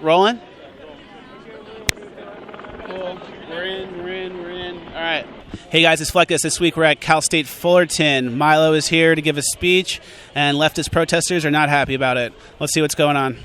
Rolling? Cool. We're in. All right. Hey guys, it's Fleccas. This week we're at Cal State Fullerton. Milo is here to give a speech, and leftist protesters are not happy about it. Let's see what's going on.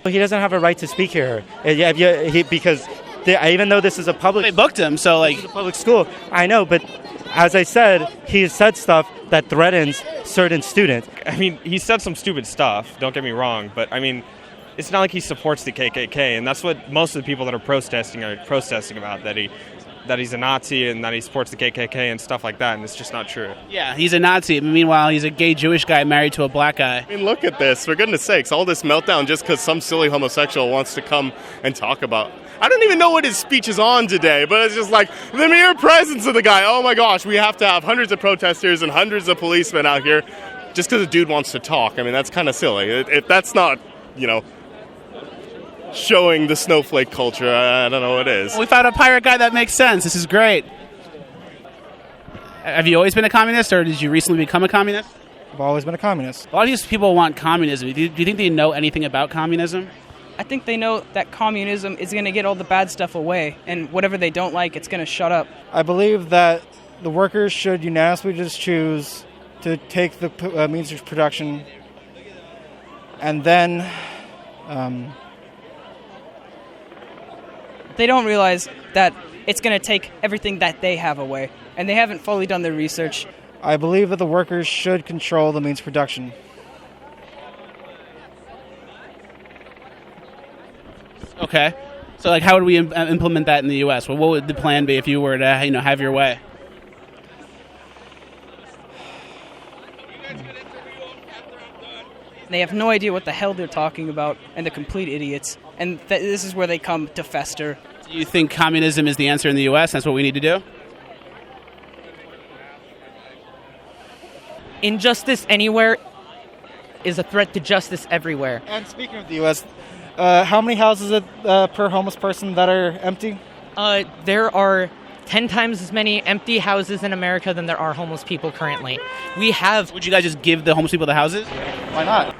He doesn't have a right to speak here. Because even though this is a public... They booked him, so like... This is a public school. I know, but as I said, he said stuff that threatens certain students. I mean, he said some stupid stuff, don't get me wrong, but I mean, it's not like he supports the KKK, and that's what most of the people that are protesting about, that he's a Nazi and that he supports the KKK and stuff like that, and it's just not true. Yeah, he's a Nazi. Meanwhile, he's a gay Jewish guy married to a black guy. I mean, look at this. For goodness sakes, all this meltdown just because some silly homosexual wants to come and talk about... I don't even know what his speech is on today, but it's just like the mere presence of the guy. Oh my gosh, we have to have hundreds of protesters and hundreds of policemen out here just because a dude wants to talk. I mean, that's kind of silly. If that's not, showing the snowflake culture, I don't know what is. We found a pirate guy that makes sense. This is great. Have you always been a communist, or did you recently become a communist? I've always been a communist. A lot of these people want communism. Do you think they know anything about communism? I think they know that communism is going to get all the bad stuff away, and whatever they don't like, it's going to shut up. I believe that the workers should unanimously just choose to take the means of production, and then... They don't realize that it's going to take everything that they have away, and they haven't fully done their research. I believe that the workers should control the means of production. Okay. So, like, how would we implement that in the U.S.? Well, what would the plan be if you were to, have your way? They have no idea what the hell they're talking about, and they're complete idiots. And this is where they come to fester. Do you think communism is the answer in the U.S.? That's what we need to do? Injustice anywhere is a threat to justice everywhere. And speaking of the U.S., how many houses per homeless person that are empty? There are 10 times as many empty houses in America than there are homeless people currently. Would you guys just give the homeless people the houses? Why not?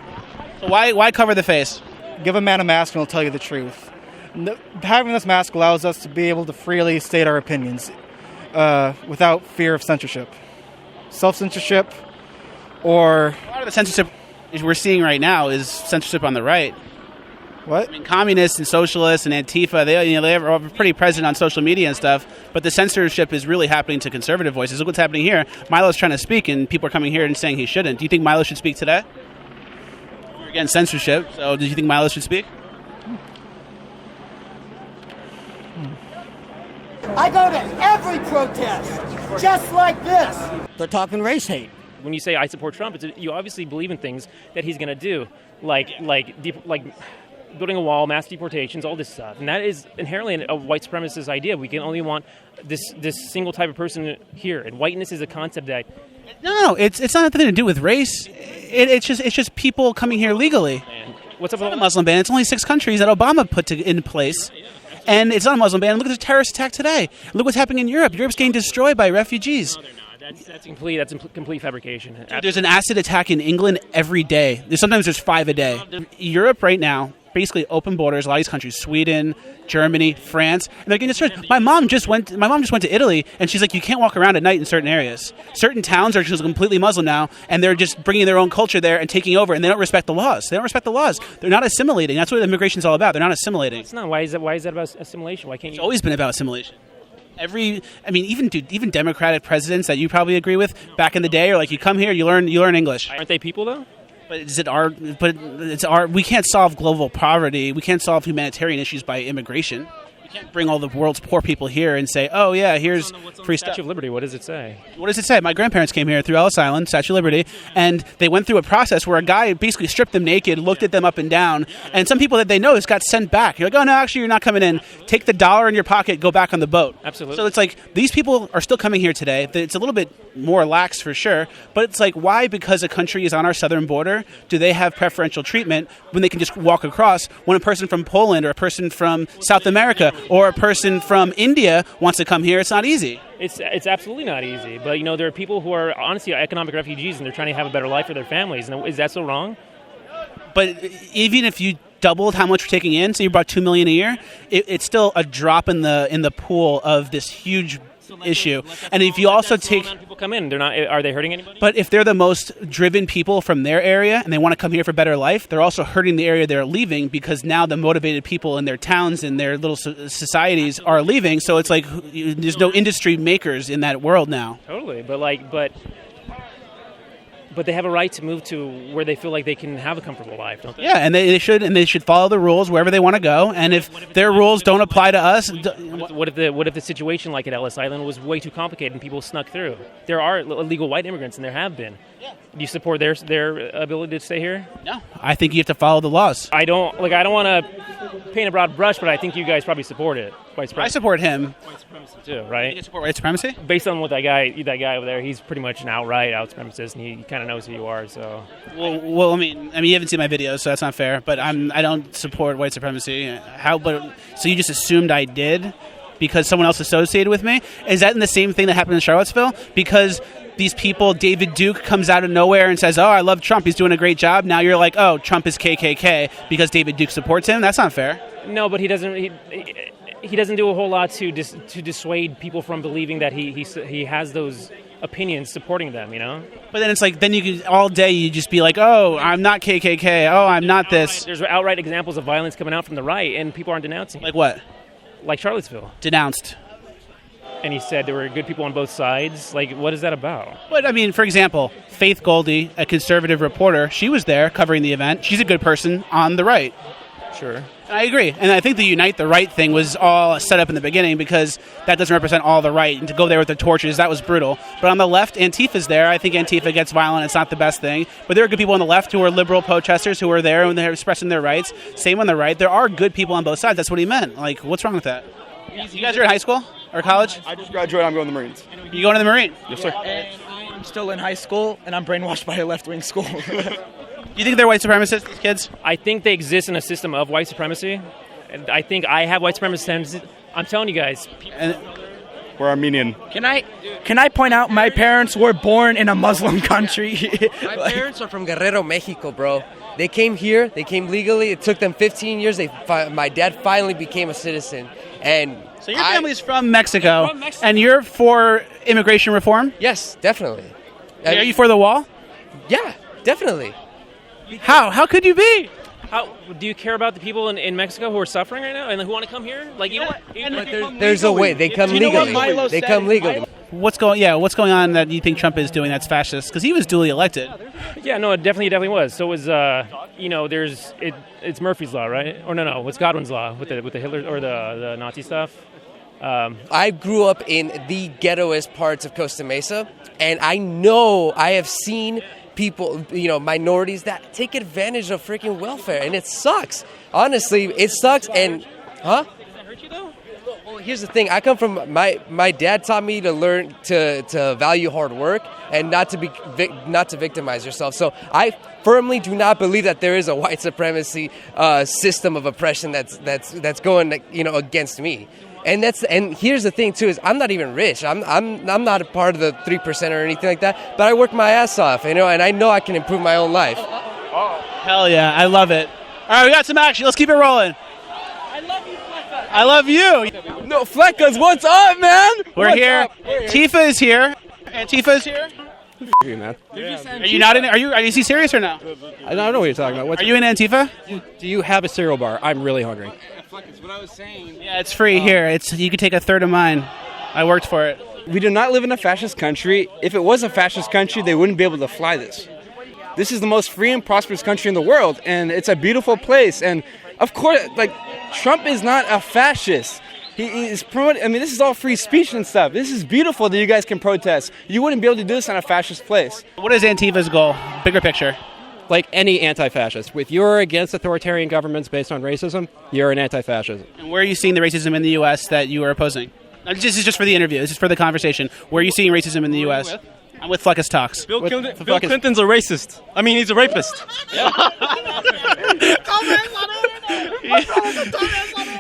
So why cover the face? Give a man a mask and he'll tell you the truth. Having this mask allows us to be able to freely state our opinions without fear of censorship. Self-censorship or... A lot of the censorship we're seeing right now is censorship on the right. What? I mean, communists and socialists and ANTIFA, they are pretty present on social media and stuff, but the censorship is really happening to conservative voices. Look what's happening here. Milo's trying to speak, and people are coming here and saying he shouldn't. Do you think Milo should speak today? You're against censorship, so do you think Milo should speak? I go to every protest, just like this. They're talking race hate. When you say I support Trump, you obviously believe in things that he's going to do, like building a wall, mass deportations, all this stuff. And that is inherently a white supremacist idea. We can only want this single type of person here. And whiteness is a concept that... No, it's not nothing to do with race. It's just people coming here legally. What's up with a Muslim ban? It's only 6 countries that Obama put in place. And it's not a Muslim ban. Look at the terrorist attack today. Look what's happening in Europe. Europe's getting destroyed by refugees. No, they're not. That's complete fabrication. Dude, there's an acid attack in England every day. Sometimes there's 5 a day. Europe right now, basically open borders. A lot of these countries, Sweden, Germany, France, and they're getting destroyed. My mom just went to Italy, and she's like, you can't walk around at night in certain areas. Certain towns are just completely Muslim now, and they're just bringing their own culture there and taking over, and they don't respect the laws. They're not assimilating. That's what immigration's all about. They're not assimilating. It's not. Why is that about assimilation? Why can't you? It's always been about assimilation. Even Democratic presidents that you probably agree with back in the day are like, you come here, you learn English. Aren't they people though? But it's our. We can't solve global poverty. We can't solve humanitarian issues by immigration. We can't bring all the world's poor people here and say, oh yeah, here's free stuff. Statue of Liberty. What does it say? What does it say? My grandparents came here through Ellis Island, Statue of Liberty, and they went through a process where a guy basically stripped them naked, looked at them up and down, and some people that they know just got sent back. You're like, oh no, actually you're not coming in. Take the $1 in your pocket, go back on the boat. Absolutely. So it's like these people are still coming here today. It's a little bit more lax for sure, but it's like, why? Because a country is on our southern border, do they have preferential treatment when they can just walk across? When a person from Poland or a person from South America or a person from India wants to come here, it's not easy. It's absolutely not easy. But, there are people who are honestly economic refugees and they're trying to have a better life for their families. And is that so wrong? But even if you doubled how much we're taking in, so you brought $2 million a year, it's still a drop in the pool of this huge issue. And if you also take people come in, are they hurting anybody? But if they're the most driven people from their area and they want to come here for better life, they're also hurting the area they're leaving, because now the motivated people in their towns and their little societies are leaving. So it's like there's no industry makers in that world now. Totally, but they have a right to move to where they feel like they can have a comfortable life, don't they? Yeah, and they should follow the rules wherever they want to go. And if their rules don't apply to us, what if the situation like at Ellis Island was way too complicated and people snuck through? There are illegal white immigrants, and there have been. Yeah. Do you support their ability to stay here? No, I think you have to follow the laws. I don't want to paint a broad brush, but I think you guys probably support it. I support him. White supremacy too, right? You support white supremacy? Based on what that guy over there, he's pretty much an outright out supremacist, and he kind of knows who you are. So, well, I mean, you haven't seen my videos, so that's not fair. But I don't support white supremacy. So you just assumed I did because someone else associated with me? Is that in the same thing that happened in Charlottesville? Because these people, David Duke comes out of nowhere and says, "Oh, I love Trump. He's doing a great job." Now you're like, "Oh, Trump is KKK," because David Duke supports him. That's not fair. No, but he doesn't. He doesn't do a whole lot to dissuade people from believing that he has those opinions supporting them, you know? But then it's like, then you can, all day you just be like, oh, I'm not KKK, oh, I'm not this. There's outright examples of violence coming out from the right, and people aren't denouncing it. Like what? Like Charlottesville. Denounced. And he said there were good people on both sides. Like, what is that about? But, I mean, for example, Faith Goldie, a conservative reporter, she was there covering the event. She's a good person on the right. Sure. I agree. And I think the Unite the Right thing was all set up in the beginning because that doesn't represent all the right. And to go there with the torches, that was brutal. But on the left, Antifa's there. I think Antifa gets violent. It's not the best thing. But there are good people on the left who are liberal protesters who are there and they're expressing their rights. Same on the right. There are good people on both sides. That's what he meant. Like, what's wrong with that? You guys are in high school or college? I just graduated. I'm going to the Marines. You going to the Marine? Yes, sir. And I'm still in high school, and I'm brainwashed by a left-wing school. You think they're white supremacists, these kids? I think they exist in a system of white supremacy. And I think I have white supremacy tendencies. I'm telling you guys. We're Armenian. Can I point out my parents were born in a Muslim country? My parents are from Guerrero, Mexico, bro. They came here. They came legally. It took them 15 years. My dad finally became a citizen. And so your family's from Mexico, and you're for immigration reform? Yes, definitely. Are you for the wall? Yeah, definitely. How could you be? How do you care about the people in Mexico who are suffering right now and who want to come here? Like, you know what? There's a way. They come legally. They come legally. What's going on that you think Trump is doing that's fascist? Because he was duly elected. Yeah, no, it definitely was. So it was, it's Murphy's Law, right? Or no, what's Godwin's Law with the Hitler or the Nazi stuff? I grew up in the ghettoest parts of Costa Mesa, and I have seen people, minorities that take advantage of freaking welfare, and it sucks. Honestly, it sucks. And Does that hurt you though? Well, here's the thing. I come from my dad taught me to learn to value hard work and not to victimize yourself. So I firmly do not believe that there is a white supremacy system of oppression that's going against me. And here's the thing too is I'm not even rich. I'm not a part of the 3% or anything like that. But I work my ass off, and I know I can improve my own life. Oh, hell yeah, I love it. All right, we got some action. Let's keep it rolling. I love you, Fleccas. I love you. No, Fleccas, what's up, man? We're here. Antifa is here. Antifa is here. You, man. Are you not in? Are you serious or no? I don't know what you're talking about. Are you in Antifa? Do you have a cereal bar? I'm really hungry. What I was saying. Yeah, it's free here. You can take a third of mine. I worked for it. We do not live in a fascist country. If it was a fascist country, they wouldn't be able to fly this. This is the most free and prosperous country in the world, and it's a beautiful place. And of course, Trump is not a fascist. He is promoting. This is all free speech and stuff. This is beautiful that you guys can protest. You wouldn't be able to do this in a fascist place. What is Antifa's goal? Bigger picture. Like any anti-fascist. If you're against authoritarian governments based on racism, you're an anti-fascist. And where are you seeing the racism in the U.S. that you are opposing? This is just for the interview. This is for the conversation. Where are you seeing racism in the U.S.? I'm with Fleccas Talks. Bill Clinton's a racist. He's a rapist.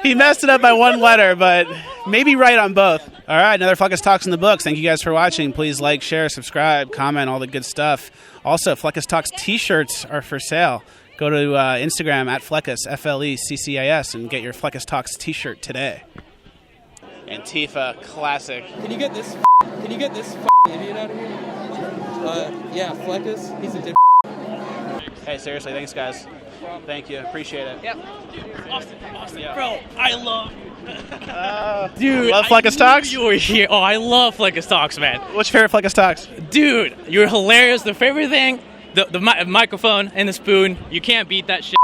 He messed it up by one letter, but maybe right on both. All right, another Fleccas Talks in the books. Thank you guys for watching. Please like, share, subscribe, comment, all the good stuff. Also, Fleccas Talks t-shirts are for sale. Go to Instagram at Fleccas, Fleccis, and get your Fleccas Talks t-shirt today. Antifa classic. Can you get this idiot out of here? Yeah, Fleccas, he's a dick. Hey, seriously, thanks, guys. Thank you. Appreciate it. Yep. Austin. Yeah. Bro, I love... Dude, love Fleccas Talks? You were here. Oh, I love Fleccas Talks, man. What's your favorite Fleccas Talks? Dude, you're hilarious. The favorite thing, the microphone and the spoon. You can't beat that shit.